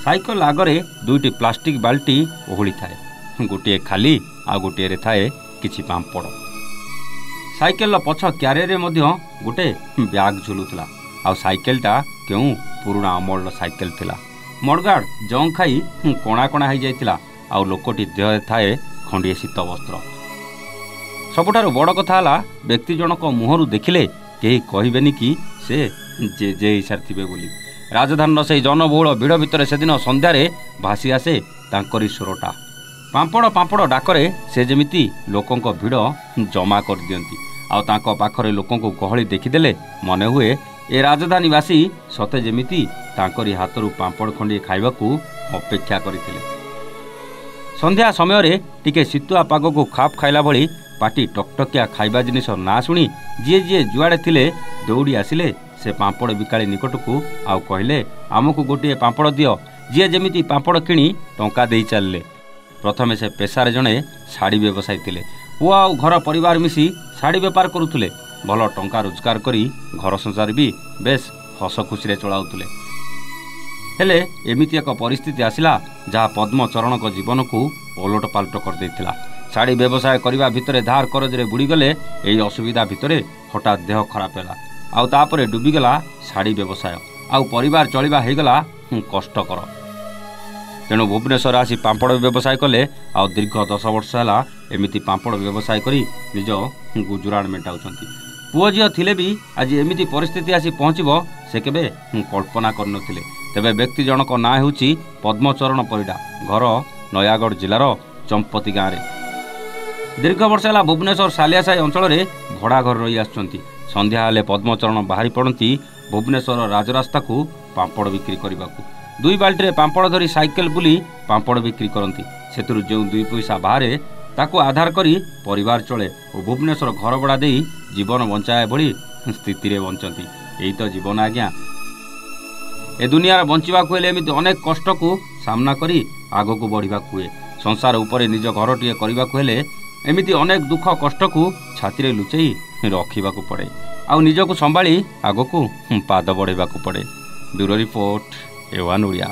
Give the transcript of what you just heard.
Cycle आगरे दुईटी plastic बाल्टी ओहली थाए, गोटे खाली आ गोटे थाए किछि पांपड़। साइकेल पछ क्यारियर मध्य गोटे ब्याग झुलुला। आ साइकेलटा केउ पुराना अमल साइकेल थिला। मडगार्ड जंग खाई कणा कणा हो जाइतिला। आ लोकटी देह थाए खंडिए शीत वस्त्र। सबुठार बड़ कथा है व्यक्ति जनक मुहरु देखिले केही कहबेनि कि से जे जे हिसार थिबे बोली। राजधानी से जनबहुल भिड़ भितर से दिन संध्यारे भासी आसे तांकरी स्वरटा। पांपड़ पांपड़ डाकरे से जेमिति लोकंक भिड़ जमा कर दियंती। आ तांको पाखरे लोकंक गहली देखिदेले मने हुए ए राजधानीवासी सते जेमिति तांकरी हाथरू पांपड़ खंडी खाइबाकू अपेक्षा करिथिले। संध्या समय टिके शीतुआ पाग को खाप खाइला भली पाटी टकटकिया खाइबा जिनिस ना शुणी जी जी जुआड़े थिले दौड़ी आसिले से पांपड़ बिकाली निकट को आउ कहले आमको गोटे पांपड़ दियो। जी जेमिति पांपड़ किणी टंका दे चलले। प्रथमे से पेशारे जड़े शाढ़ी व्यवसायी थिले। पुआ आ घर परिवार मिसी शाढ़ी बेपार करुले। भल टंका रोजगार करी घर संसार भी बेस हस खुशी चलाउले। हेले एमिति एक परिस्थिति आसिला जहाँ पद्मचरण को जीवन को ओलट पालट कर देथिला। शाढ़ी व्यवसाय करने भितर धार करजरे बुड़ीगले। यही असुविधा भितर हठात देह खराब है। आउ तापरे डूबीगला शाढ़ी व्यवसाय। आउ परिवार चलवा होगला कष्टकर। तेणु भुवनेश्वर आसी पांपड़ व्यवसाय कले। आउ दीर्घ 10 वर्ष है एमिति पांपड़ व्यवसाय करी निज गुजराण मेटाउछंती। पुओ झियो थिले भी आज एमिति परिस्थिति आसी पहुँचब से केबे कल्पना करनथिले। तेबे व्यक्ति जनक ना हेउची पद्मचरण परिडा। घर नयागढ़ जिलार चंपती गाँव में। दीर्घ वर्ष है भुवनेश्वर सालियासाई अंचल में भड़ा घर रही आसुंच। संध्या हेले पद्मचरण बाहरी पड़ती भुवनेश्वर राजरास्ता को पांपड़ बिक्री करने। 2 बाल्टी पांपड़ धरी साइकेल बुली पांपड़ बिक्री करती। से जो 2 पैसा बाहर ताकू आधार करी परिवार चले और भुवनेश्वर घर भड़ा दे जीवन बंचाए भली स्थिति रे बंचती। यही तो जीवन आज्ञा। ए दुनिया बंचवा हेले एमती अनेक कष्ट को सामना करी आग को बढ़ा हुए। संसार उपरे निज घरटीए करने हेले एमिति अनेक दुख कष्ट को छाती लुचई रखा पड़े। आउ निजक संभाली आग को पाद बढ़ावा पड़े। Bureau report A1 Odia.